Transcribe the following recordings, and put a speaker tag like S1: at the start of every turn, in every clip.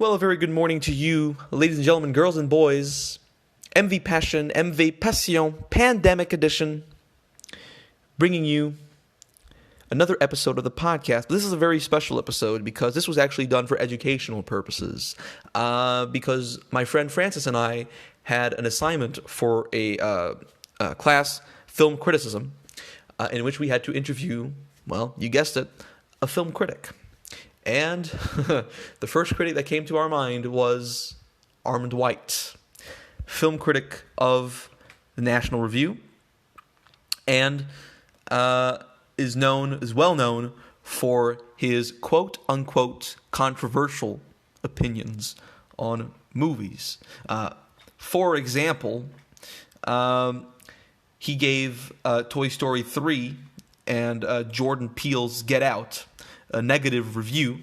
S1: Well, a very good morning to you, ladies and gentlemen, girls and boys. MV Passion, MV Passion, Pandemic Edition, bringing you another episode of the podcast. This is a very special episode because this was actually done for educational purposes. Because my friend Francis and I had an assignment for a class, film criticism, in which we had to interview, well, you guessed it, a film critic. And the first critic that came to our mind was Armond White, film critic of the National Review, and is well known for his quote unquote controversial opinions on movies. For example, he gave Toy Story 3 and Jordan Peele's Get Out a negative review,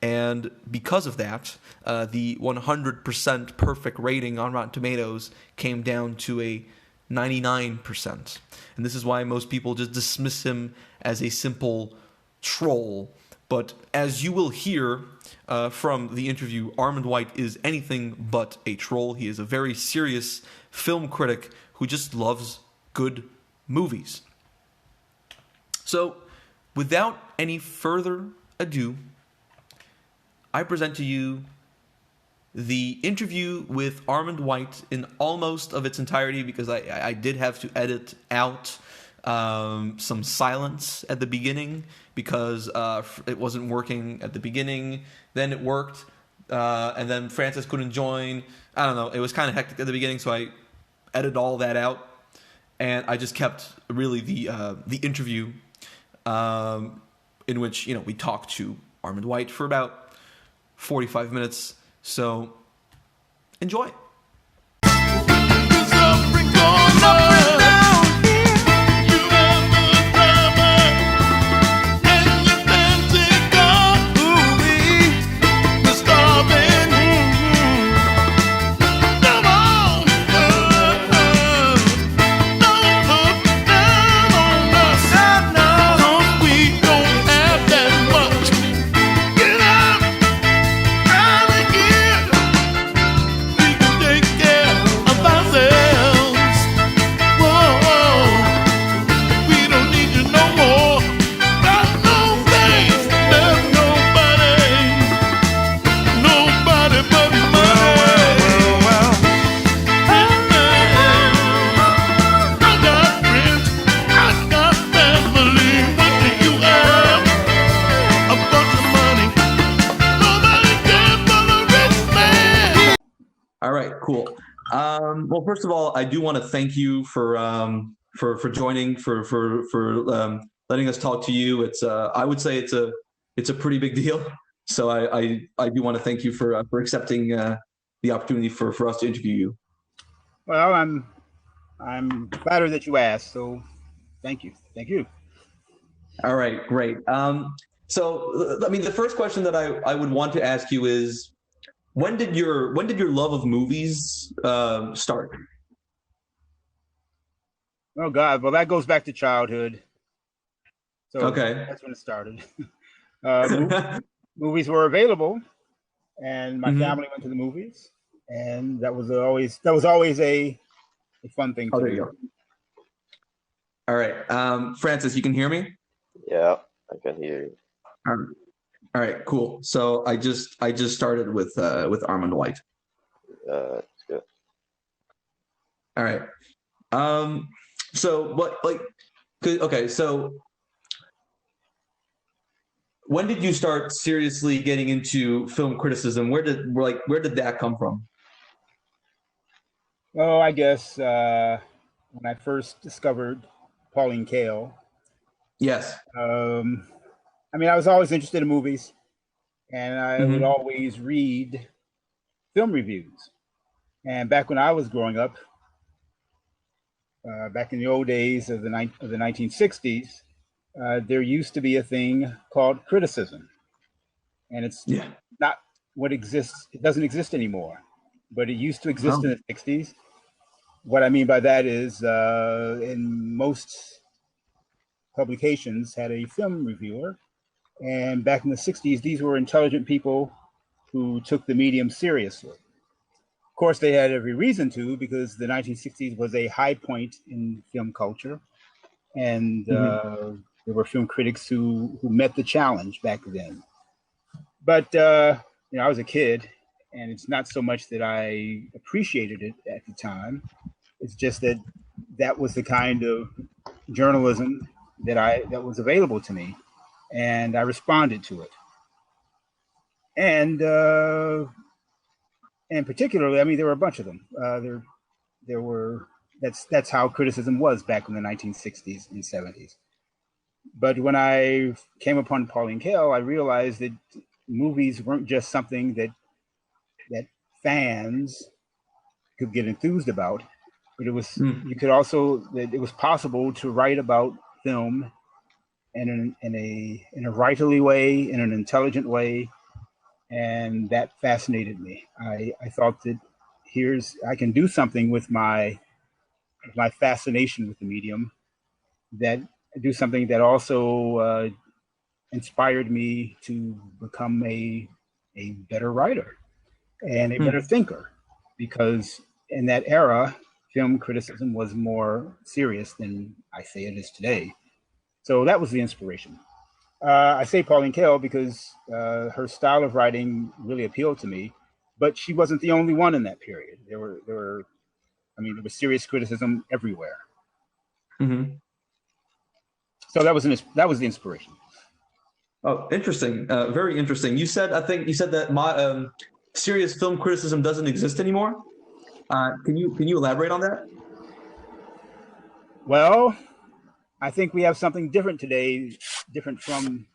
S1: and because of that, the 100% perfect rating on Rotten Tomatoes came down to a 99%. And this is why most people just dismiss him as a simple troll. But as you will hear from the interview, Armond White is anything but a troll. He is a very serious film critic who just loves good movies. So, without any further ado, I present to you the interview with Armond White in almost of its entirety, because I did have to edit out some silence at the beginning because it wasn't working at the beginning. Then it worked, and then Francis couldn't join. I don't know. It was kind of hectic at the beginning, so I edited all that out, and I just kept really the interview in which we talked to Armond White for about 45 minutes. So enjoy. Cool. Well, first of all, I do want to thank you for joining, for letting us talk to you. It's I would say it's a pretty big deal. So I do want to thank you for accepting the opportunity for us to interview you.
S2: Well, I'm flattered that you asked. So thank you.
S1: All right, great. So I mean, the first question that I would want to ask you is, When did your love of movies start?
S2: Oh God, well that goes back to childhood. So
S1: okay,
S2: that's when it started. Movies were available, and my family went to the movies, and that was always a fun thing to do.
S1: There you go. All right, Francis, you can hear me?
S3: Yeah, I can hear you.
S1: All right, cool. So I just started with Armond White.
S3: That's good.
S1: All right. So what okay, so when did you start seriously getting into film criticism? Where did that come from?
S2: Oh, I guess when I first discovered Pauline Kael.
S1: Yes.
S2: I mean, I was always interested in movies, and I would always read film reviews. And back when I was growing up, back in the old days of the 1960s, there used to be a thing called criticism, and it's not what exists. It doesn't exist anymore, but it used to exist in the 60s. What I mean by that is, in most publications had a film reviewer. And back in the 60s, these were intelligent people who took the medium seriously. Of course, they had every reason to, because the 1960s was a high point in film culture, and there were film critics who met the challenge back then. But I was a kid, and it's not so much that I appreciated it at the time. It's just that that was the kind of journalism that was available to me, and I responded to it. And particularly, I mean, there were a bunch of them. There were that's how criticism was back in the 1960s and 70s. But when I came upon Pauline Kael, I realized that movies weren't just something that fans could get enthused about, but it was you could also that it was possible to write about film in a writerly way, in an intelligent way, and that fascinated me. I thought that I can do something with my fascination with the medium, that do something that also inspired me to become a better writer and a better thinker, because in that era, film criticism was more serious than I say it is today. So that was the inspiration. I say Pauline Kael because her style of writing really appealed to me, but she wasn't the only one in that period. There was serious criticism everywhere. So that was the inspiration.
S1: Oh, interesting. Very interesting. I think you said that my serious film criticism doesn't exist anymore. Can you elaborate on that?
S2: Well, I think we have something different today, different from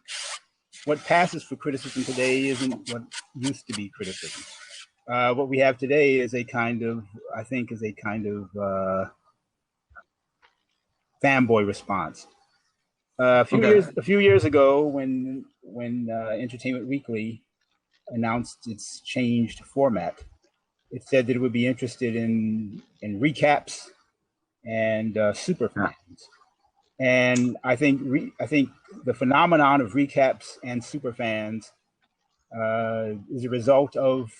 S2: what passes for criticism today isn't what used to be criticism. What we have today is a kind of fanboy response. A few years ago, when Entertainment Weekly announced its changed format, it said that it would be interested in recaps and super fans. And I think the phenomenon of recaps and super fans is a result of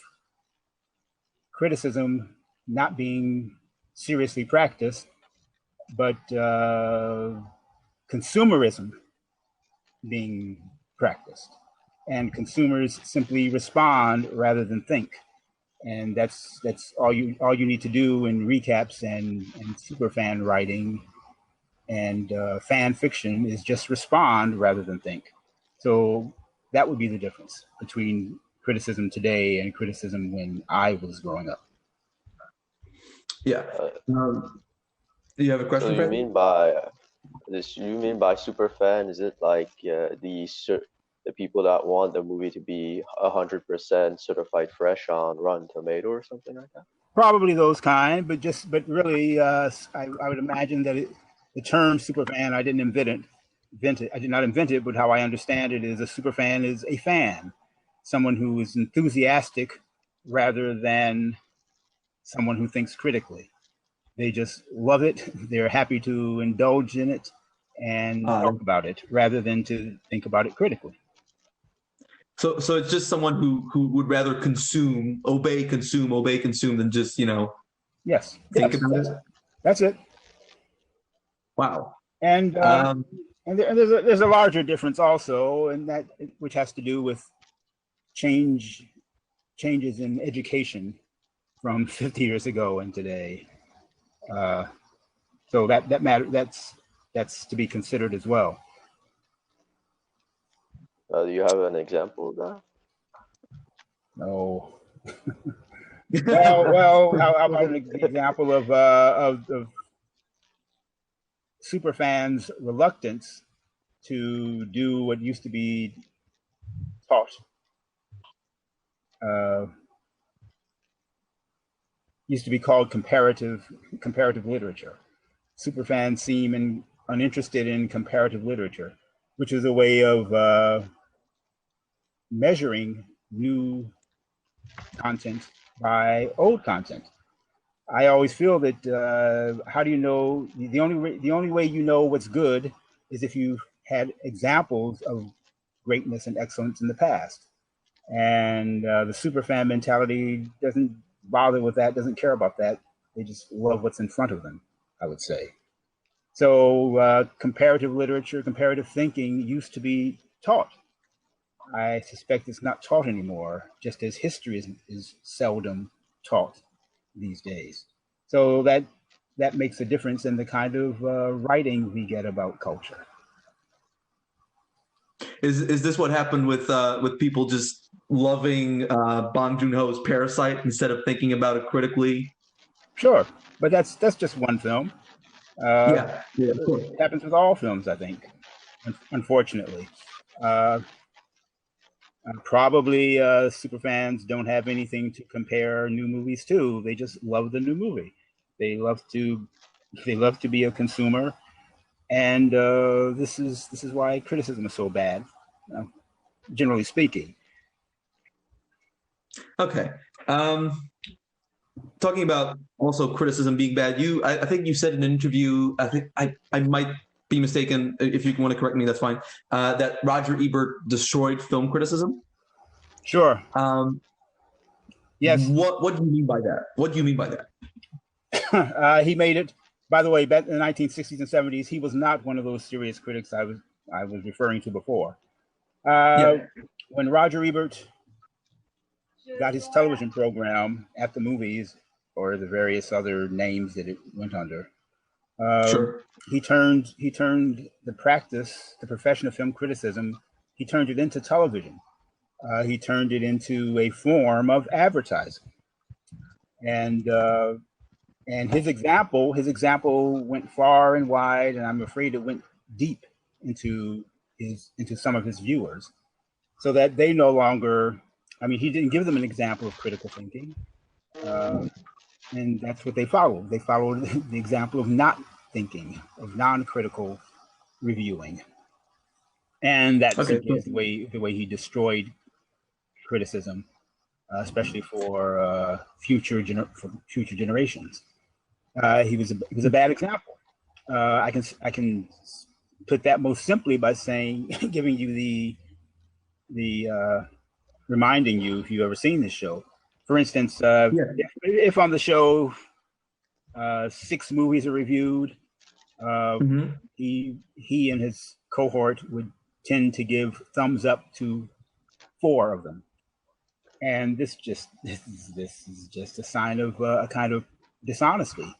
S2: criticism not being seriously practiced, but consumerism being practiced, and consumers simply respond rather than think. And that's all you need to do in recaps and super fan writing and fan fiction is just respond rather than think. So that would be the difference between criticism today and criticism when I was growing up.
S1: Yeah. Do you have a question?
S3: So you mean by super fan? Is it like the people that want the movie to be 100% certified fresh on Rotten Tomato or something like that?
S2: Probably those kind, but really, I would imagine that the term superfan, I didn't invent it. I did not invent it, but how I understand it is a superfan is a fan, someone who is enthusiastic rather than someone who thinks critically. They just love it. They're happy to indulge in it and talk about it rather than to think about it critically.
S1: So it's just someone who would rather obey consume than just,
S2: Yes.
S1: Think about it.
S2: That's it.
S1: Wow.
S2: And there's a larger difference also, and that which has to do with changes in education from 50 years ago and today. So that matter that's to be considered as well.
S3: Do you have an example of that?
S2: No. well, how about an example of super fans' reluctance to do what used to be taught? Used to be called comparative literature. Superfans seem uninterested in comparative literature, which is a way of measuring new content by old content. I always feel that how do you know? The only way you know what's good is if you had examples of greatness and excellence in the past. And the superfan mentality doesn't bother with that, doesn't care about that. They just love what's in front of them, I would say. So comparative literature, comparative thinking used to be taught. I suspect it's not taught anymore, just as history is seldom taught these days. So that makes a difference in the kind of writing we get about culture.
S1: Is this what happened with people just loving Bong Joon-ho's Parasite instead of thinking about it critically?
S2: Sure, but that's just one film.
S1: Yeah, of course.
S2: It happens with all films, I think, unfortunately. Probably superfans don't have anything to compare new movies to. They just love the new movie. They love to be a consumer, and this is why criticism is so bad, generally speaking.
S1: Okay. Talking about also criticism being bad, I think you said in an interview, I think I might be mistaken, if you want to correct me, that's fine, that Roger Ebert destroyed film criticism.
S2: Sure. Yes.
S1: What do you mean by that? What do you mean by
S2: that? He made it, by the way, back in the 1960s and 70s, he was not one of those serious critics I was referring to before. When Roger Ebert got his television program at the movies, or the various other names that it went under,
S1: sure.
S2: He turned the profession of film criticism, he turned it into television. He turned it into a form of advertising, and his example went far and wide, and I'm afraid it went deep into some of his viewers, so that they no longer. I mean, he didn't give them an example of critical thinking, and that's what they followed. They followed the example of not thinking, of non-critical reviewing, and that simply is the way he destroyed criticism, especially for future generations. He was a bad example. I can put that most simply by saying, giving you the reminding you, if you've ever seen this show. For instance, if on the show 6 movies are reviewed, he and his cohort would tend to give thumbs up to 4 of them, and this is just a sign of a kind of dishonesty.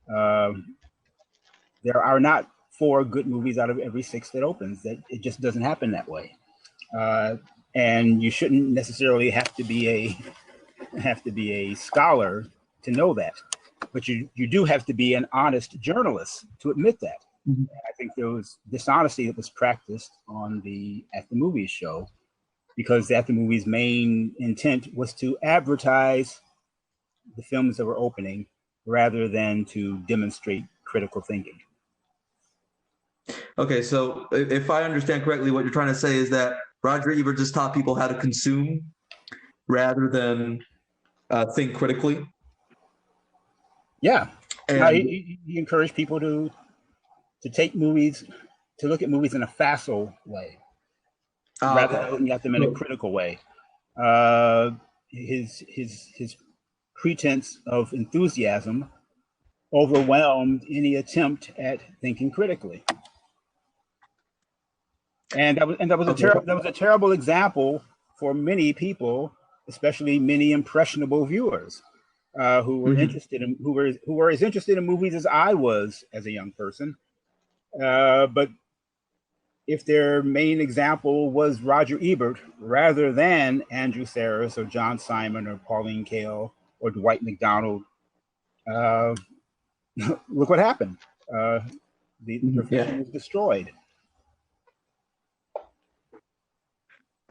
S2: There are not 4 good movies out of every 6 that opens. That it just doesn't happen that way, and you shouldn't necessarily have to be a scholar to know that. But you do have to be an honest journalist to admit that. I think there was dishonesty that was practiced at the movies show, because at the movies' main intent was to advertise the films that were opening rather than to demonstrate critical thinking.
S1: Okay, so if I understand correctly, what you're trying to say is that Roger Ebert just taught people how to consume rather than think critically.
S2: Yeah, he encouraged people to take movies, to look at movies in a facile way, rather than looking at them in a critical way. His pretense of enthusiasm overwhelmed any attempt at thinking critically, and that was a terrible example for many people, especially many impressionable viewers. Who were who were as interested in movies as I was as a young person, but if their main example was Roger Ebert rather than Andrew Sarris or John Simon or Pauline Kael or Dwight McDonald, look what happened. The profession was destroyed.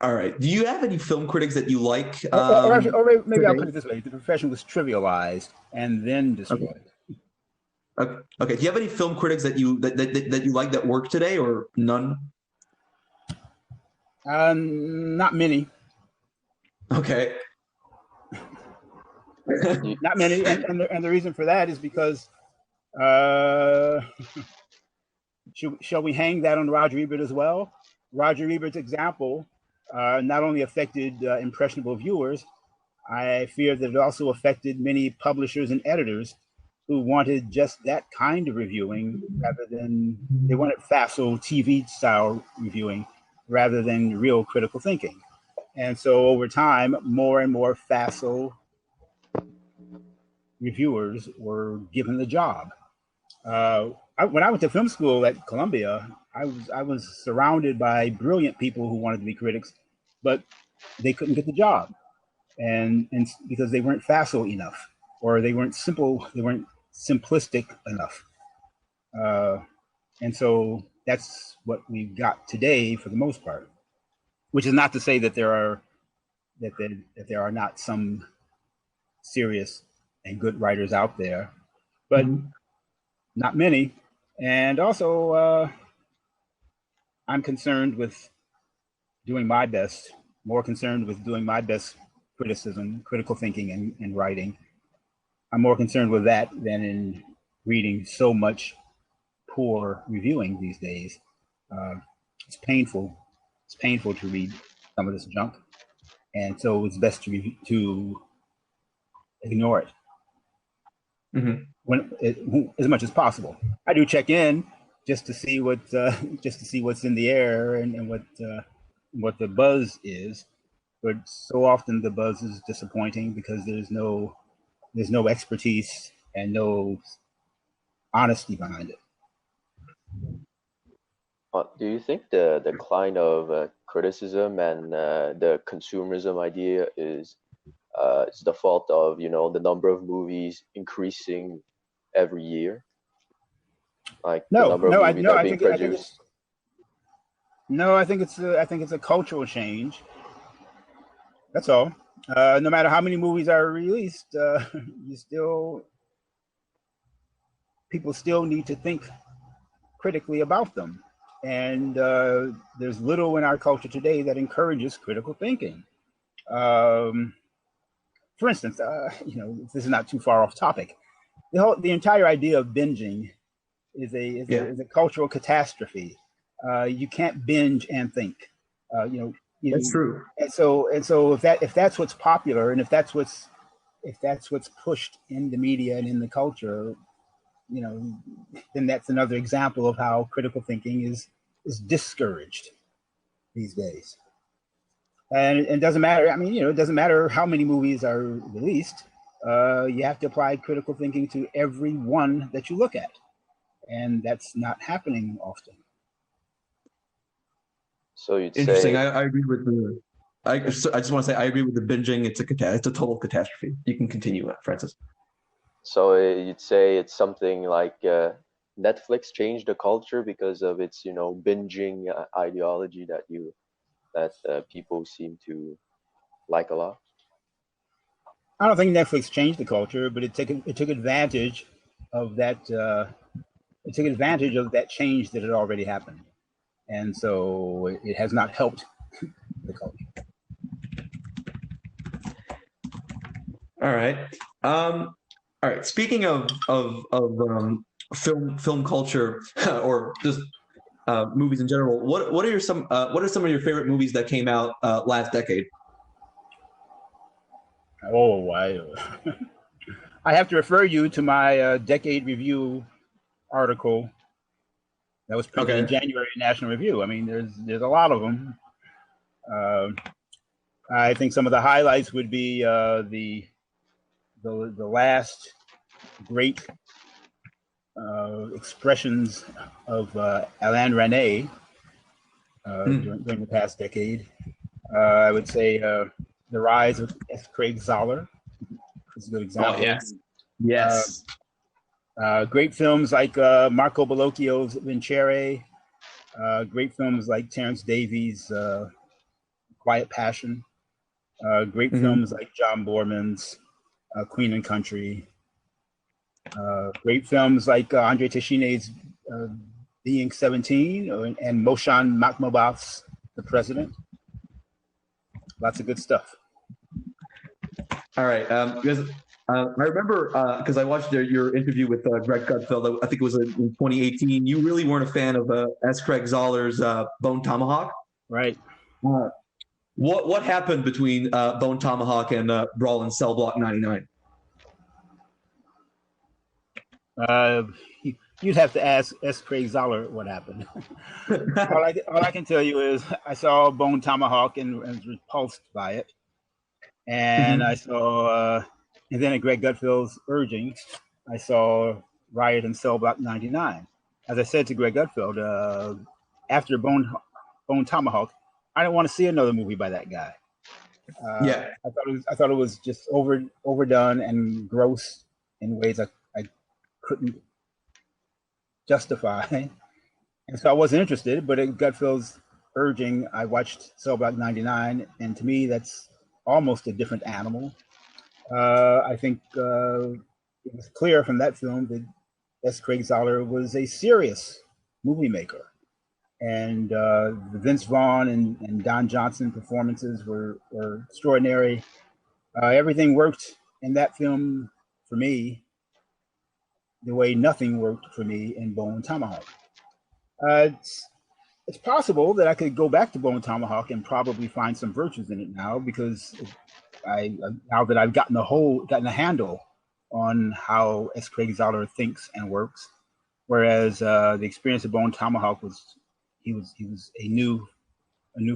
S1: All right. Do you have any film critics that you like?
S2: Or maybe I'll put it this way: the profession was trivialized and then destroyed.
S1: Okay. Do you have any film critics that you like that work today, or none?
S2: Not many.
S1: Okay.
S2: Not many, and the reason for that is because shall we hang that on Roger Ebert as well? Roger Ebert's example not only affected impressionable viewers, I fear that it also affected many publishers and editors who wanted just that kind of reviewing rather than, they wanted facile TV style reviewing rather than real critical thinking. And so over time, more and more facile reviewers were given the job. When I went to film school at Columbia, I was surrounded by brilliant people who wanted to be critics, but they couldn't get the job, and because they weren't facile enough, or they weren't simplistic enough, and so that's what we've got today for the most part. Which is not to say that there are not some serious and good writers out there, but not many. And also, I'm concerned with doing my best, more concerned with doing my best criticism, critical thinking, and writing. I'm more concerned with that than in reading so much poor reviewing these days. It's painful. It's painful to read some of this junk, and so it's best to ignore it. As much as possible. I do check in just to see what's in the air and what the buzz is, but so often the buzz is disappointing because there's no expertise and no honesty behind it.
S3: Do you think the decline of criticism and the consumerism idea is the fault of the number of movies increasing every year? Like the number of movies that are being produced?
S2: I think it's a cultural change. That's all. No matter how many movies are released, people still need to think critically about them. And there's little in our culture today that encourages critical thinking. For instance, this is not too far off topic. The entire idea of binging is a cultural catastrophe. You can't binge and think.
S1: That's true.
S2: And so if that's what's popular, and if that's what's pushed in the media and in the culture, then that's another example of how critical thinking is discouraged these days. And it doesn't matter. I mean, it doesn't matter how many movies are released. You have to apply critical thinking to every one that you look at, and that's not happening often.
S3: So you'd
S1: interesting.
S3: say,
S1: I agree with the. I just want to say I agree with the binging. It's a total catastrophe. You can continue, Francis.
S3: So you'd say it's something like Netflix changed the culture because of its binging ideology that people seem to like a lot.
S2: I don't think Netflix changed the culture, but it took advantage of that. It took advantage of that change that had already happened, and so it has not helped the culture.
S1: All right. All right. Speaking of film culture or just movies in general, what are some of your favorite movies that came out last decade?
S2: Oh, I have to refer you to my decade review article that was printed in January National Review. I mean, there's a lot of them. I think some of the highlights would be the last great expressions of Alain Resnais during the past decade. I would say the rise of S. Craig Zahler is a good example.
S1: Oh, yes.
S2: Great films like Marco Bellocchio's Vincere. Great films like Terence Davies' Quiet Passion. Great films like John Boorman's Queen and Country. Great films like Andrei Tishina's Being 17 and Moshan Makhmalbaf's The President. Lots of good stuff.
S1: All right, because I remember because I watched your interview with Greg Gutfeld. I think it was in 2018. You really weren't a fan of S. Craig Zahler's Bone Tomahawk,
S2: right?
S1: What happened between Bone Tomahawk and Brawl in Cell Block 99?
S2: You'd have to ask S. Craig Zoller what happened. all I can tell you is I saw Bone Tomahawk and was repulsed by it, and I saw, and then at Greg Gutfield's urging, I saw Riot in Cell Block 99. As I said to Greg Gutfield, after Bone Tomahawk, I didn't want to see another movie by that guy. I thought it was just overdone and gross in ways I couldn't justify, and so I wasn't interested. But at Gutfield's urging, I watched Cell Block 99, and to me, that's almost a different animal. I think it was clear from that film that S. Craig Zoller was a serious movie maker, and the Vince Vaughn and Don Johnson performances were extraordinary. Everything worked in that film for me the way nothing worked for me in Bone Tomahawk. It's possible that I could go back to Bone Tomahawk and probably find some virtues in it now, because now that I've gotten a handle on how S. Craig Zoller thinks and works, whereas the experience of Bone Tomahawk was a new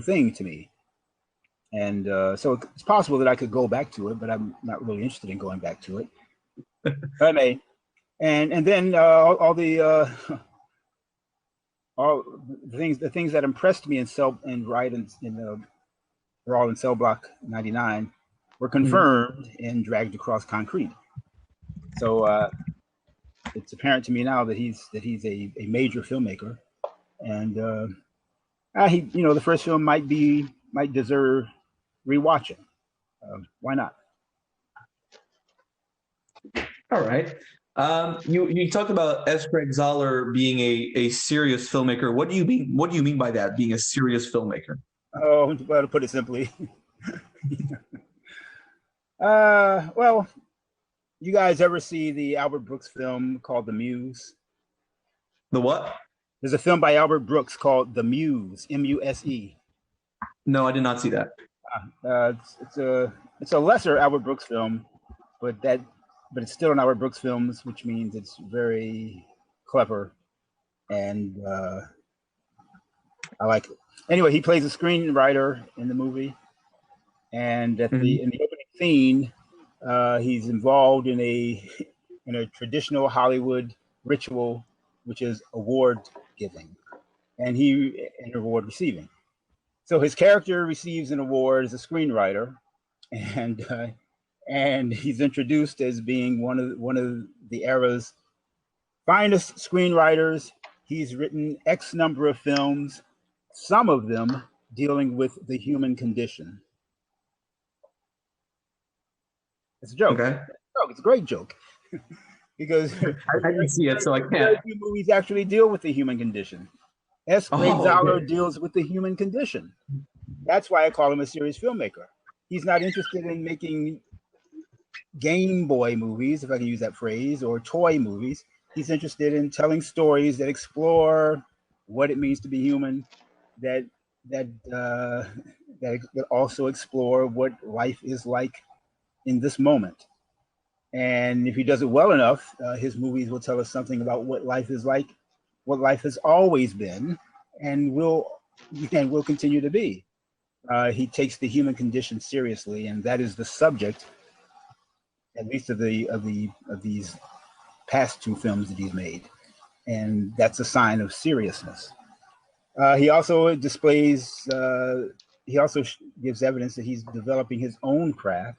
S2: thing to me, and so it's possible that I could go back to it, but I'm not really interested in going back to it. But I may. And then all the things that impressed me in Riot in Brawl in Cell Block 99 were confirmed in Dragged Across Concrete. So it's apparent to me now that he's a major filmmaker, and the first film might deserve rewatching. Why not?
S1: All right. You talked about S. Craig Zoller being a serious filmmaker. What do you mean by that, being a serious filmmaker?
S2: Oh, well, to put it simply, well, you guys ever see the Albert Brooks film called The Muse?
S1: The what?
S2: There's a film by Albert Brooks called The Muse, M-U-S-E.
S1: No, I did not see that.
S2: It's a lesser Albert Brooks film, but it's still an Albert Brooks film, which means it's very clever, and I like it. Anyway, he plays a screenwriter in the movie, and in the opening scene, he's involved in a traditional Hollywood ritual, which is award giving, and award receiving. So his character receives an award as a screenwriter, and he's introduced as being one of the era's finest screenwriters. He's written X number of films, some of them dealing with the human condition. It's a joke.
S1: Okay.
S2: It's a great joke. Because
S1: I didn't see it, so I can't.
S2: Very few movies actually deal with the human condition. S. Craig Zoller deals with the human condition. That's why I call him a serious filmmaker. He's not interested in making Game Boy movies, if I can use that phrase, or toy movies. He's interested in telling stories that explore what it means to be human, that also explore what life is like in this moment. And if he does it well enough, his movies will tell us something about what life is like, what life has always been, and will continue to be. He takes the human condition seriously, and that is the subject, at least of these past two films that he's made, and that's a sign of seriousness. He also displays. He also gives evidence that he's developing his own craft.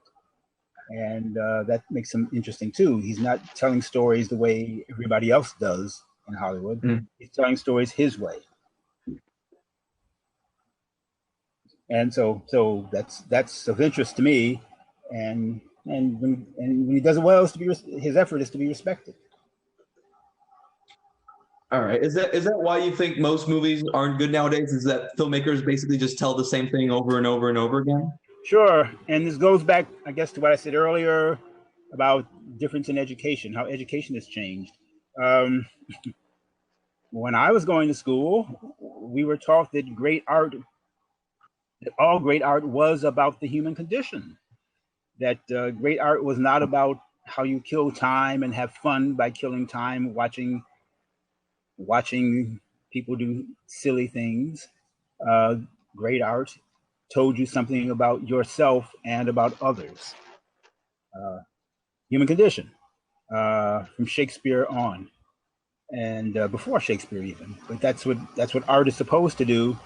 S2: And that makes him interesting too. He's not telling stories the way everybody else does in Hollywood. He's telling stories his way. And so that's of interest to me. And when he does it well, his effort is to be respected.
S1: All right. Is that why you think most movies aren't good nowadays? Is that filmmakers basically just tell the same thing over and over and over again?
S2: Sure, and this goes back, I guess, to what I said earlier about difference in education, how education has changed. When I was going to school, we were taught that great art all great art was about the human condition. That great art was not about how you kill time and have fun by killing time, watching people do silly things. Uh, Great art told you something about yourself and about others. Human condition, from Shakespeare on, and before Shakespeare even. But that's what art is supposed to do.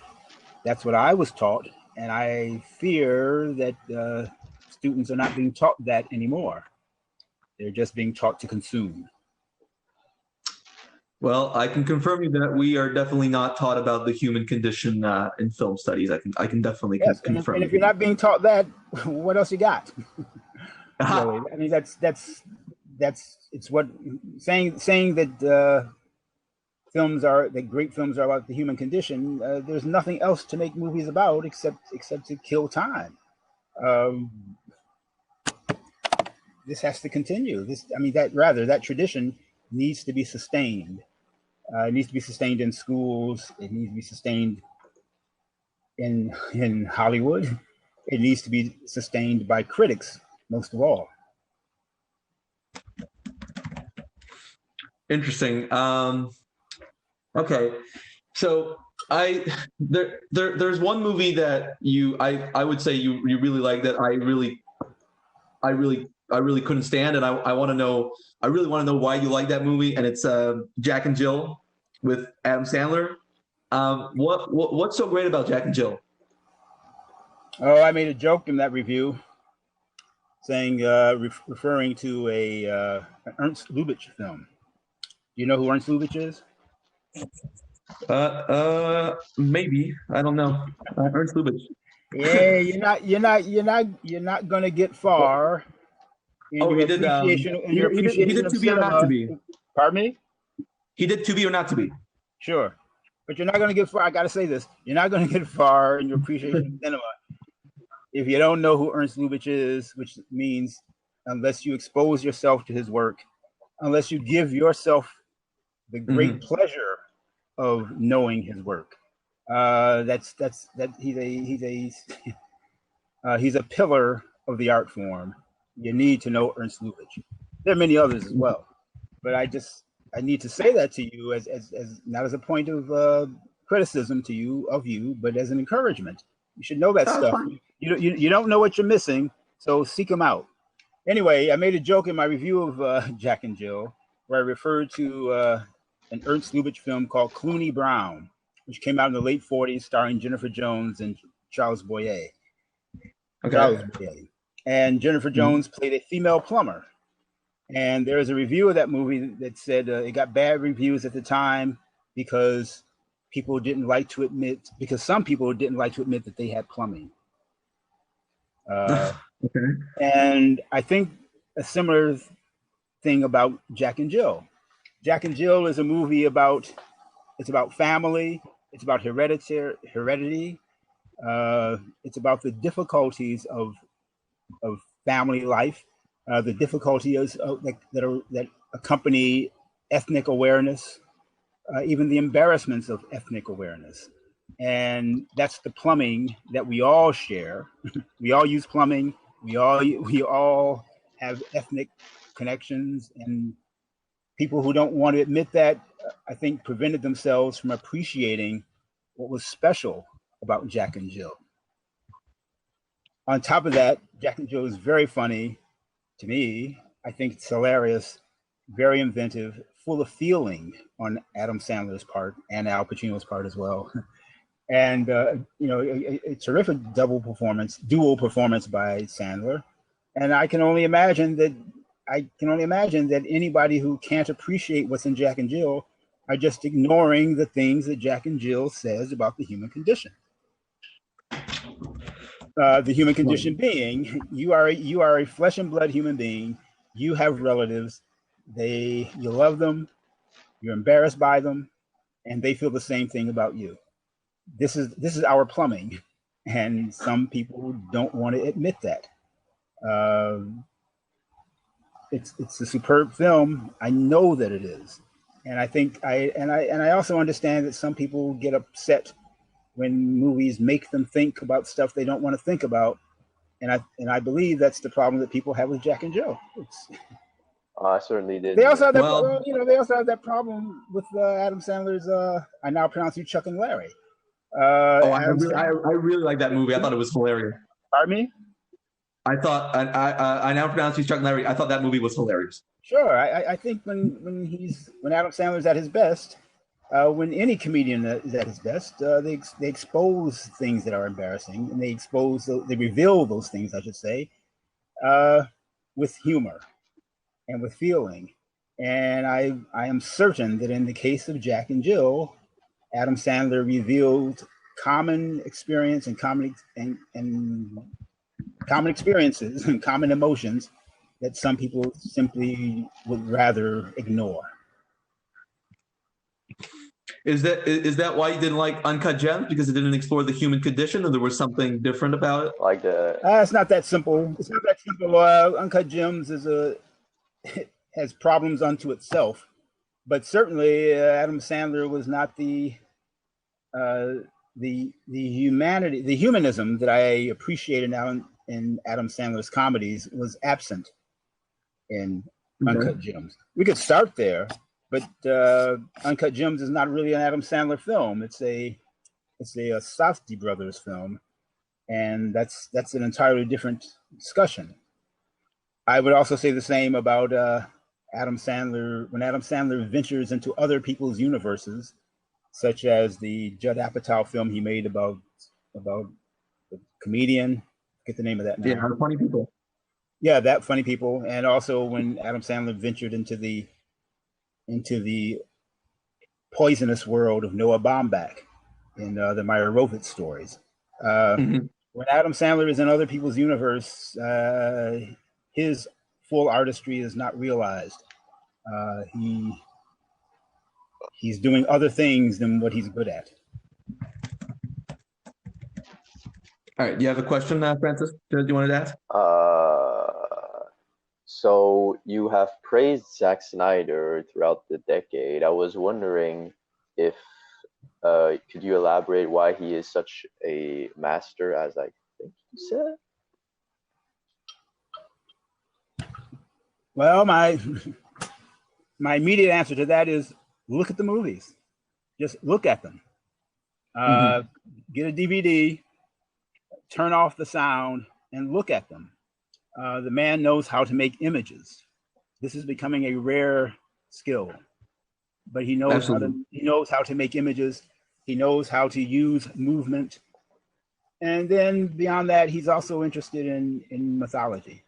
S2: That's what I was taught, and I fear that students are not being taught that anymore. They're just being taught to consume.
S1: Well, I can confirm you that we are definitely not taught about the human condition in film studies. I can definitely
S2: Yes,
S1: confirm.
S2: and if you're not being taught that, what else you got? Really, I mean, that's it's what saying that great films are about the human condition. There's nothing else to make movies about except to kill time. Um, this has to continue. That tradition needs to be sustained. It needs to be sustained in schools. It needs to be sustained in Hollywood. It needs to be sustained by critics, most of all.
S1: Interesting. Okay, so there's one movie that I would say you really like that I really couldn't stand, and I want to know, I really want to know why you like that movie, and it's Jack and Jill with Adam Sandler. What's so great about Jack and Jill?
S2: Oh, I made a joke in that review, saying referring to an Ernst Lubitsch film. Do you know who Ernst Lubitsch is?
S1: Maybe, I don't know. Ernst Lubitsch.
S2: Yeah, you're not gonna get far in
S1: Oh,
S2: your
S1: he did.
S2: appreciation
S1: He did
S2: of
S1: To Be or Not to
S2: cinema.
S1: Be.
S2: Pardon me?
S1: He did To Be or Not to Be.
S2: Sure, but you're not gonna get far. I gotta say this: you're not gonna get far in your appreciation of cinema if you don't know who Ernst Lubitsch is, which means unless you expose yourself to his work, unless you give yourself the great pleasure of knowing his work. He's a pillar of the art form. You need to know Ernst Lubitsch. There are many others as well, but I need to say that to you as not as a point of criticism to you, but as an encouragement. You should know that stuff. You don't know what you're missing, so seek them out. Anyway, I made a joke in my review of Jack and Jill where I referred to an Ernst Lubitsch film called Clooney Brown, which came out in the late 40s, starring Jennifer Jones and Charles Boyer. And Jennifer Jones played a female plumber. And there is a review of that movie that said it got bad reviews at the time because some people didn't like to admit that they had plumbing. And I think a similar thing about Jack and Jill. Jack and Jill is a movie about family. It's about heredity. It's about the difficulties of family life, the difficulties that accompany ethnic awareness, even the embarrassments of ethnic awareness. And that's the plumbing that we all share. We all use plumbing. We all have ethnic connections, and people who don't want to admit that, I think, prevented themselves from appreciating what was special about Jack and Jill. On top of that, Jack and Jill is very funny to me. I think it's hilarious, very inventive, full of feeling on Adam Sandler's part and Al Pacino's part as well. And a terrific dual performance by Sandler. And I can only imagine that anybody who can't appreciate what's in Jack and Jill are just ignoring the things that Jack and Jill says about the human condition. The human condition being you are a flesh and blood human being. You have relatives. You love them. You're embarrassed by them, and they feel the same thing about you. This is our plumbing, and some people don't want to admit that. It's a superb film. I know that it is, and I think I also understand that some people get upset when movies make them think about stuff they don't want to think about. And I believe that's the problem that people have with Jack and Jill.
S3: I certainly did.
S2: They also have that,
S1: Well-
S2: they also have that problem with Adam Sandler's. I now pronounce you Chuck and Larry.
S1: I really like that movie. I thought it was hilarious.
S2: Pardon me?
S1: I thought I now pronounce you Chuck and Larry. I thought that movie was hilarious.
S2: Sure. I think when Adam Sandler's at his best, when any comedian is at his best, they expose things that are embarrassing, and they reveal those things, I should say, with humor and with feeling. And I am certain that in the case of Jack and Jill, Adam Sandler revealed common experience and common experiences and common emotions that some people simply would rather ignore.
S1: Is that why you didn't like Uncut Gems? Because it didn't explore the human condition, or there was something different about it?
S3: Like the
S2: It's not that simple. It's not that simple. Uncut Gems has problems unto itself, but certainly Adam Sandler was not the humanism that I appreciated now in Adam Sandler's comedies was absent in Uncut Gems. We could start there, but Uncut Gems is not really an Adam Sandler film. It's a Safdie brothers film, and that's an entirely different discussion. I would also say the same about Adam Sandler. When Adam Sandler ventures into other people's universes, such as the Judd Apatow film he made about the comedian, get the name of that now.
S1: Yeah, Funny People.
S2: Yeah, that Funny People, and also when Adam Sandler ventured into the poisonous world of Noah Baumbach in the Meyer Rovitz stories. When Adam Sandler is in other people's universe, his full artistry is not realized. He's doing other things than what he's good at.
S1: All right, do you have a question, Francis? Do you want to ask?
S3: So you have praised Zack Snyder throughout the decade. I was wondering if could you elaborate why he is such a master, as I think you said?
S2: Well, my immediate answer to that is look at the movies. Just look at them. Get a DVD, turn off the sound, and look at them. The man knows how to make images. This is becoming a rare skill, but he knows how to make images. He knows how to use movement, and then beyond that, he's also interested in mythology.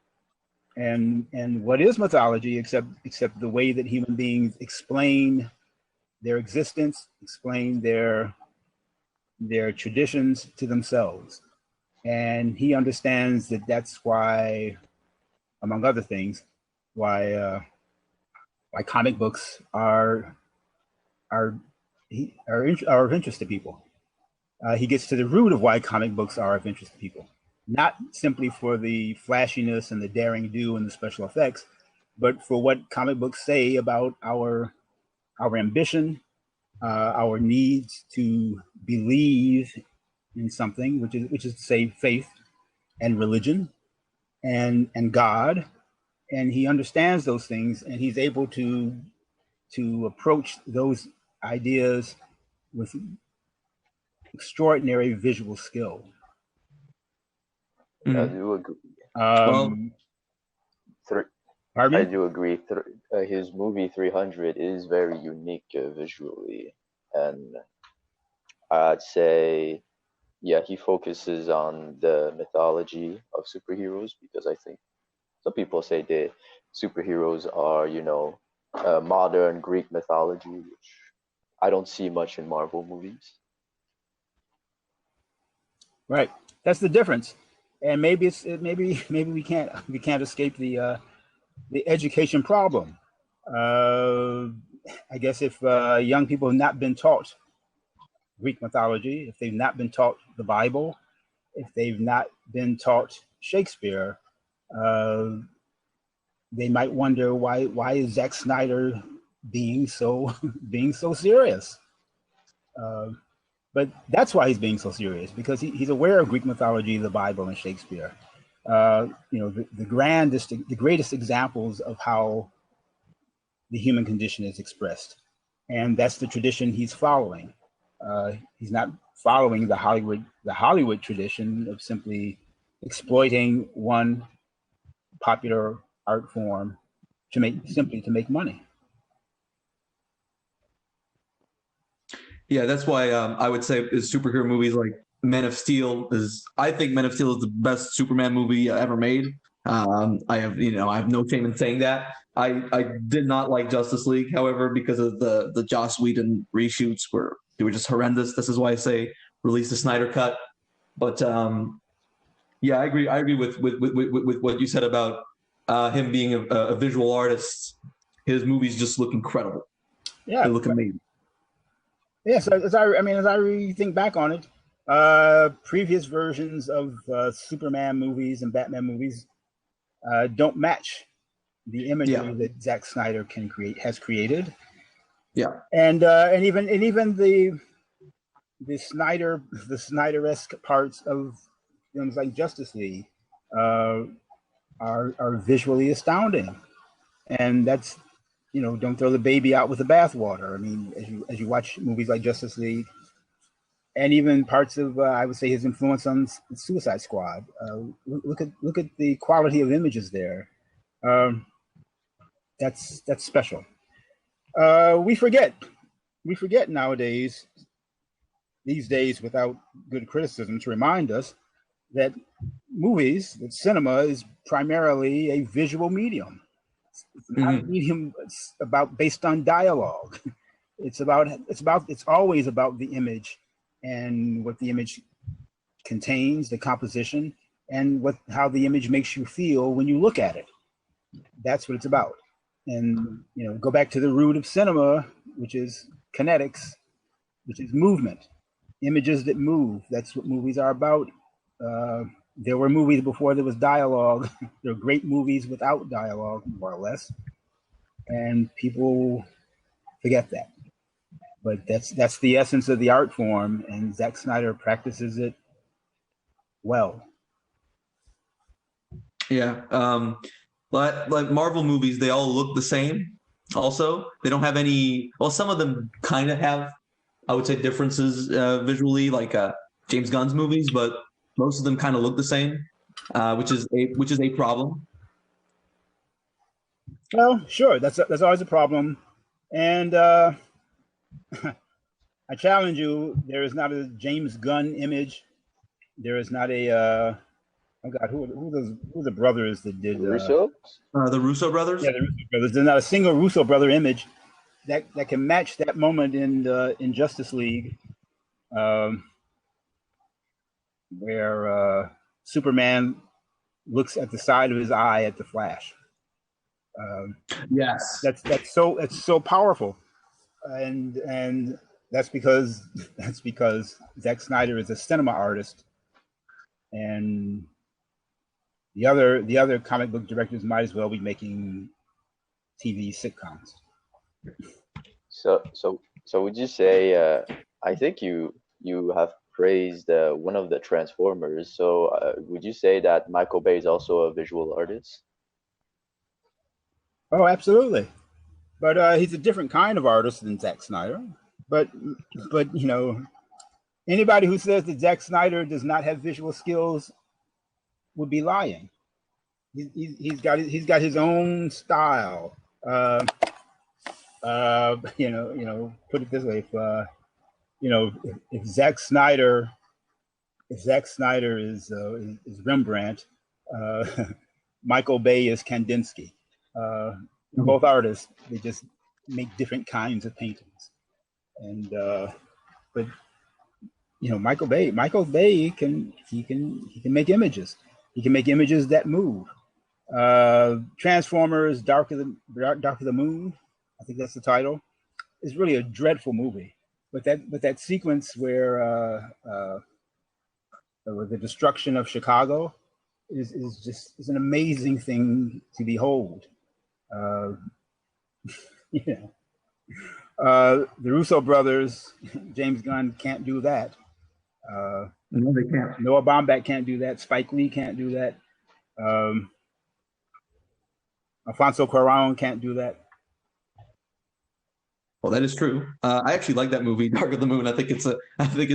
S2: And what is mythology except the way that human beings explain their existence, explain their traditions to themselves. And he understands that that's why, among other things, why comic books are of interest to people. He gets to the root of why comic books are of interest to people, not simply for the flashiness and the daring do and the special effects, but for what comic books say about our ambition, our needs to believe in something, which is to say faith and religion and God. And he understands those things, and he's able to approach those ideas with extraordinary visual skill.
S3: I do agree.
S2: Pardon me?
S3: I do agree. His movie 300 is very unique visually, and I'd say, yeah, he focuses on the mythology of superheroes, because I think some people say the superheroes are, modern Greek mythology, which I don't see much in Marvel movies.
S2: Right, that's the difference, and maybe we can't escape the education problem. I guess if young people have not been taught Greek mythology, if they've not been taught the Bible, if they've not been taught Shakespeare, they might wonder why is Zack Snyder being so serious. But But that's why he's being so serious, because he's aware of Greek mythology, the Bible, and Shakespeare. The greatest examples of how the human condition is expressed, and that's the tradition he's following. He's not following the Hollywood tradition of simply exploiting one popular art form to make money.
S1: Yeah, that's why I would say superhero movies like Man of Steel I think Man of Steel is the best Superman movie ever made. I have no shame in saying that. I did not like Justice League, however, because of the Joss Whedon reshoots they were just horrendous. This is why I say release the Snyder cut. But yeah, I agree with what you said about him being a visual artist. His movies just look incredible.
S2: Yeah,
S1: they look amazing.
S2: Yes, as I think back on it, previous versions of Superman movies and Batman movies don't match the imagery that Zack Snyder has created.
S1: Yeah,
S2: and even the Snyder-esque parts of films like Justice League are visually astounding, and that's, don't throw the baby out with the bathwater. I mean, as you watch movies like Justice League, and even parts of I would say his influence on Suicide Squad, look at the quality of images there. That's special. We forget these days, without good criticism, to remind us that cinema is primarily a visual medium. It's not a medium based on dialogue. It's always about the image and what the image contains, the composition, and how the image makes you feel when you look at it. That's what it's about. And go back to the root of cinema, which is kinetics, which is movement, images that move. That's what movies are about. There were movies before there was dialogue. There are great movies without dialogue, more or less, and people forget that. But that's the essence of the art form, and Zack Snyder practices it well.
S1: Yeah, but like Marvel movies, they all look the same. Also, they don't have any. Well, some of them kind of have, I would say, differences visually, like James Gunn's movies, but most of them kind of look the same, which is a problem.
S2: Well, sure, that's always a problem, and I challenge you. There is not a James Gunn image. There is not a oh God, who the brothers that did
S3: Russo?
S1: The Russo brothers.
S2: Yeah, the Russo brothers. There's not a single Russo brother image that can match that moment in Justice League, where Superman looks at the side of his eye at the Flash.
S1: Yes,
S2: that's so powerful, and that's because Zack Snyder is a cinema artist, and the other comic book directors might as well be making TV sitcoms.
S3: So would you say? I think you have praised one of the Transformers. So would you say that Michael Bay is also a visual artist?
S2: Oh, absolutely. But he's a different kind of artist than Zack Snyder. But anybody who says that Zack Snyder does not have visual skills would be lying. He's got his own style. Put it this way: if Zack Snyder is Rembrandt, Michael Bay is Kandinsky. Both artists, they just make different kinds of paintings, and but Michael Bay can make images. He can make images that move. Transformers: Dark of the Moon, I think that's the title, is really a dreadful movie. But that sequence where the destruction of Chicago is an amazing thing to behold. The Russo brothers, James Gunn can't do that.
S4: No, they can't.
S2: Noah Baumbach can't do that. Spike Lee can't do that. Alfonso Cuarón can't do that.
S4: Well, that is true. I actually like that movie, Dark of the Moon. I think it's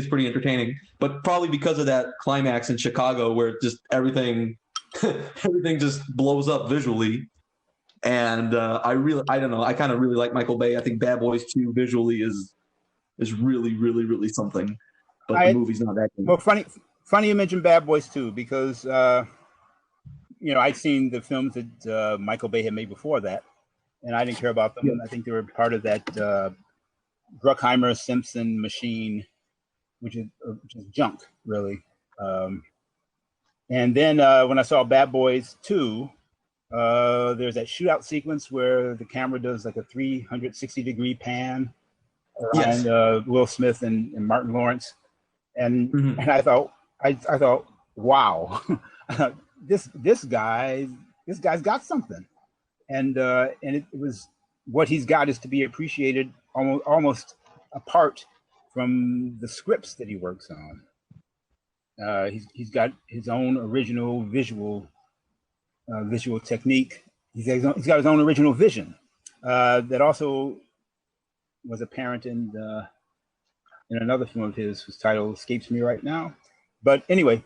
S4: pretty entertaining, but probably because of that climax in Chicago where just everything just blows up visually. And I don't know. I kind of really like Michael Bay. I think Bad Boys 2 visually is really, really, really something. But the movie's not that good.
S2: Well, funny you mentioned Bad Boys 2 because I'd seen the films that Michael Bay had made before that, and I didn't care about them. Yeah. I think they were part of that Bruckheimer Simpson machine, which is junk, really. And then when I saw Bad Boys 2, there's that shootout sequence where the camera does like a 360-degree pan around Will Smith and Martin Lawrence, and I thought, wow, this guy's got something, and it was what he's got is to be appreciated almost apart from the scripts that he works on. He's got his own original visual technique. He's got his own original vision that also was apparent in another film of his whose title escapes me right now. But anyway,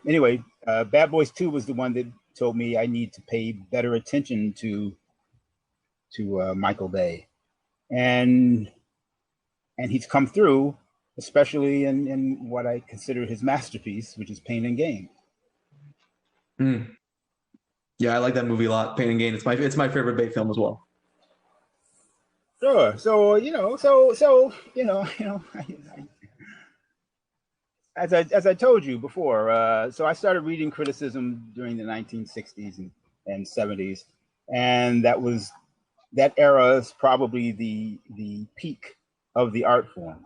S2: Bad Boys 2 was the one that told me I need to pay better attention to Michael Bay, and he's come through, especially in what I consider his masterpiece, which is Pain and Gain.
S4: Yeah, I like that movie a lot. Pain and Gain. It's my favorite Bay film as well.
S2: Sure. So as I told you before, so I started reading criticism during the 1960s and 70s, and that era is probably the peak of the art form.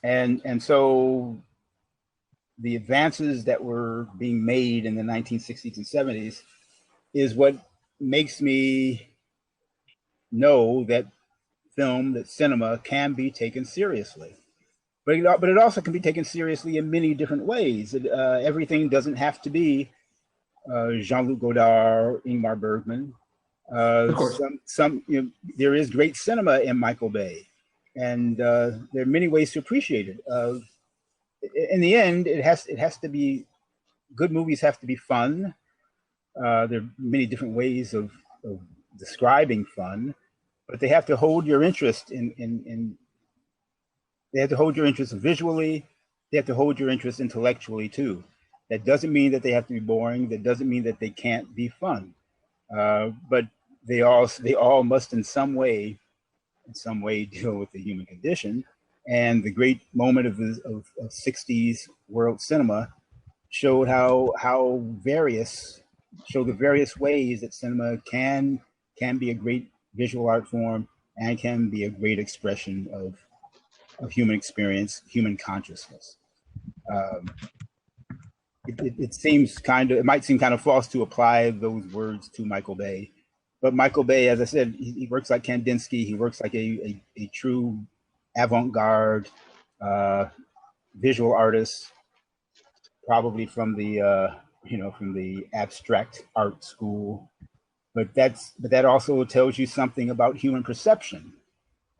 S2: And so the advances that were being made in the 1960s and 70s is what makes me know that cinema can be taken seriously. But it also can be taken seriously in many different ways. Everything doesn't have to be Jean-Luc Godard, Ingmar Bergman.
S4: Of course.
S2: There is great cinema in Michael Bay, and there are many ways to appreciate it. In the end, it has to be, good movies have to be fun. There are many different ways of describing fun, but they have to hold your interest they have to hold your interest visually. They have to hold your interest intellectually too. That doesn't mean that they have to be boring. That doesn't mean that they can't be fun. But they all must in some way deal with the human condition. And the great moment of 60s world cinema showed the various ways that cinema can be a great visual art form and can be a great expression of human experience, human consciousness. It might seem kind of false to apply those words to Michael Bay, but Michael Bay, as I said, he works like Kandinsky. He works like a true avant-garde visual artist, probably from the abstract art school. But that also tells you something about human perception,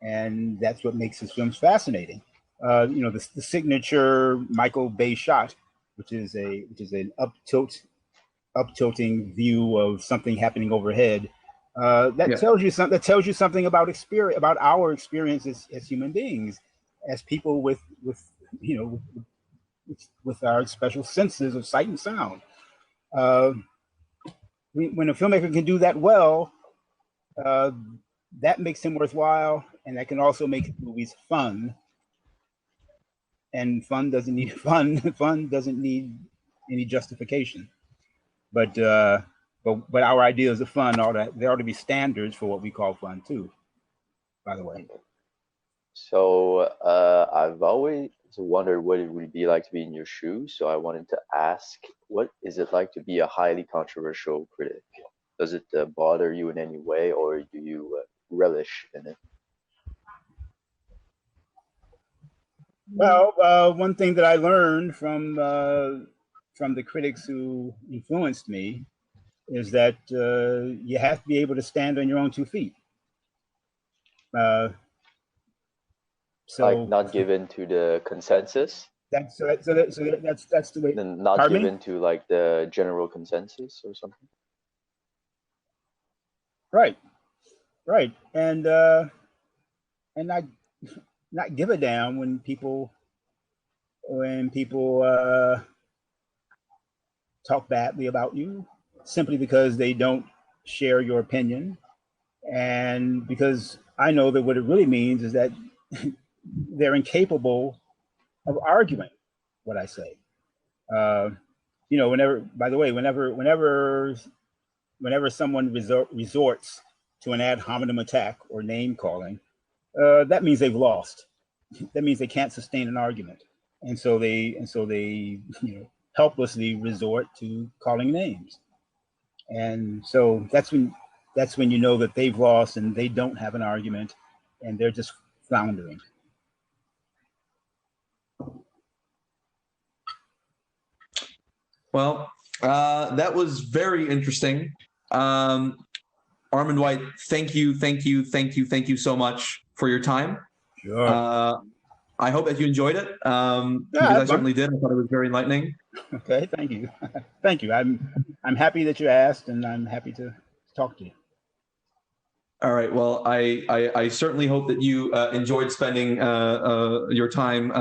S2: and that's what makes his films fascinating. The signature Michael Bay shot, which is an uptilting view of something happening overhead. Tells you something about our experience as human beings, as people with our special senses of sight and sound. When a filmmaker can do that well, that makes him worthwhile, and that can also make movies fun. And fun doesn't need any justification. But our ideas of fun there ought to be standards for what we call fun too, by the way.
S3: So I've always wondered what it would be like to be in your shoes. So I wanted to ask, what is it like to be a highly controversial critic? Does it bother you in any way, or do you relish in it?
S2: Well, one thing that I learned from the critics who influenced me is that you have to be able to stand on your own 2 feet. So
S3: like not given to the consensus,
S2: that's that's the way.
S3: and not
S2: Pardon me?
S3: given to like the general consensus or something.
S2: Right, and not give a damn when people talk badly about you simply because they don't share your opinion, and because I know that what it really means is that they're incapable of arguing what I say. Whenever someone resorts to an ad hominem attack or name calling, that means they've lost. That means they can't sustain an argument, and so they helplessly resort to calling names. And so that's when you know that they've lost and they don't have an argument, and they're just floundering.
S4: Well, that was very interesting. Armond White, thank you so much for your time.
S2: Sure.
S4: I hope that you enjoyed it, because I certainly did. I thought it was very enlightening.
S2: Okay, thank you. Thank you. I'm happy that you asked, and I'm happy to talk to you.
S4: All right. Well, I certainly hope that you enjoyed spending your time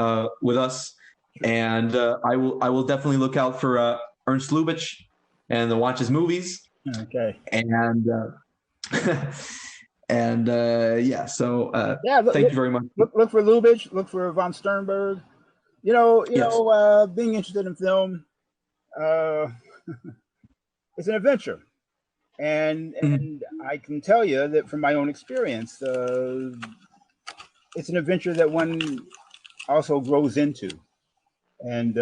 S4: with us, and I will definitely look out for Ernst Lubitsch and watch his movies.
S2: Okay.
S4: And yeah. So thank you very much.
S2: Look for Lubitsch. Look for von Sternberg. Being interested in film, it's an adventure. And I can tell you that from my own experience, it's an adventure that one also grows into, and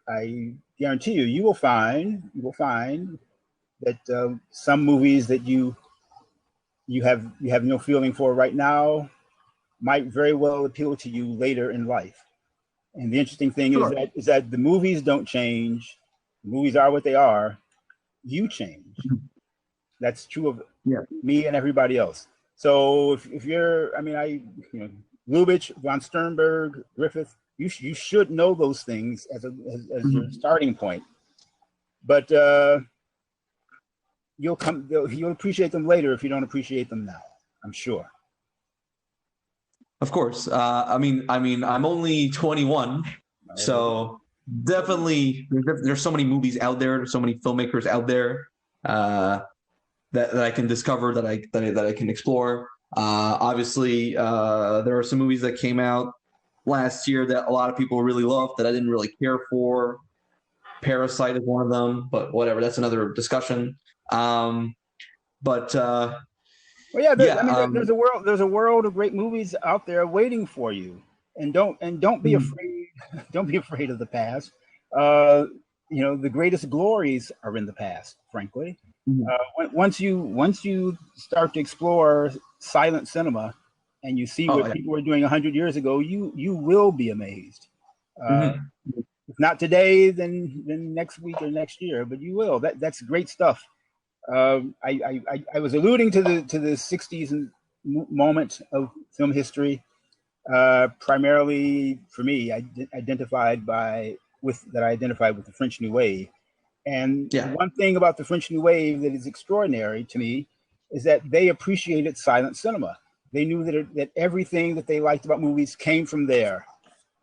S2: I guarantee you will find that some movies that you have no feeling for right now might very well appeal to you later in life. And the interesting thing is that the movies don't change. The movies are what they are. You change. That's true of me and everybody else. So if you're, Lubitsch, von Sternberg, Griffith, you should know those things as your starting point. But you'll appreciate them later if you don't appreciate them now. I'm sure. Of
S4: course. I'm only 21, so definitely there's so many movies out there. There's so many filmmakers out there that I can discover, that I can explore. Obviously, there are some movies that came out last year that a lot of people really loved that I didn't really care for. Parasite is one of them, but whatever. That's another discussion.
S2: There's a world of great movies out there waiting for you, and don't be afraid. Don't be afraid of the past. The greatest glories are in the past, frankly. Once you start to explore silent cinema, and you see what people were doing 100 years ago, you will be amazed. If not today, then next week or next year, but you will. That's great stuff. I was alluding to the 60s moment of film history. Primarily for me, I identified with the French New Wave. And one thing about the French New Wave that is extraordinary to me is that they appreciated silent cinema. They knew that everything that they liked about movies came from there.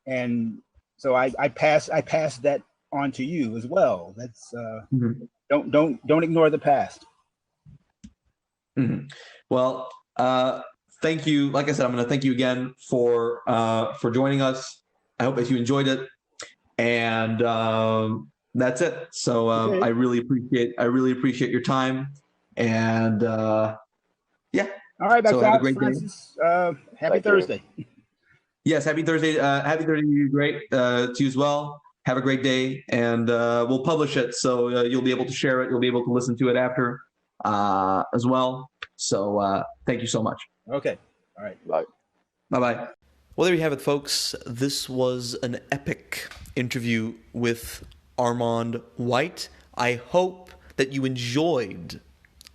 S2: And so I pass that on to you as well. That's don't ignore the past.
S4: Well, thank you. Like I said, I'm going to thank you again for joining us. I hope that you enjoyed it, and that's it. So I really appreciate your time, and yeah.
S2: All right,
S4: so have a great
S2: Francis. Happy Thursday.
S4: Yes, happy Thursday. Happy Thursday to you. Great to you as well. Have a great day, and we'll publish it, so you'll be able to share it. You'll be able to listen to it after as well. So thank you so much.
S2: Okay. All right.
S3: Bye.
S4: Bye-bye.
S1: Well, there you have it, folks. This was an epic interview with Armond White. I hope that you enjoyed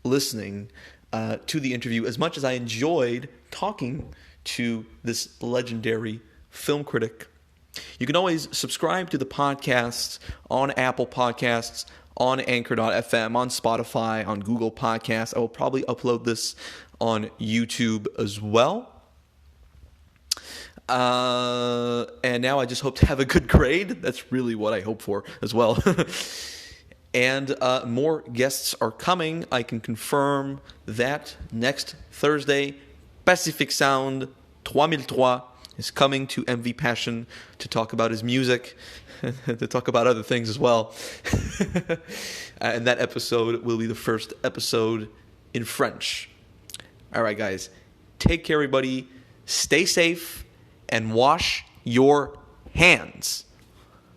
S1: listening to the interview as much as I enjoyed talking to this legendary film critic. You can always subscribe to the podcast on Apple Podcasts, on Anchor.fm, on Spotify, on Google Podcasts. I will probably upload this on YouTube as well. And now I just hope to have a good grade. That's really what I hope for as well. And more guests are coming. I can confirm that next Thursday, Pacific Sound 3003 is coming to MV Passion to talk about his music, to talk about other things as well. And that episode will be the first episode in French. All right, guys. Take care, everybody. Stay safe and wash your hands.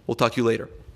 S1: We'll talk to you later.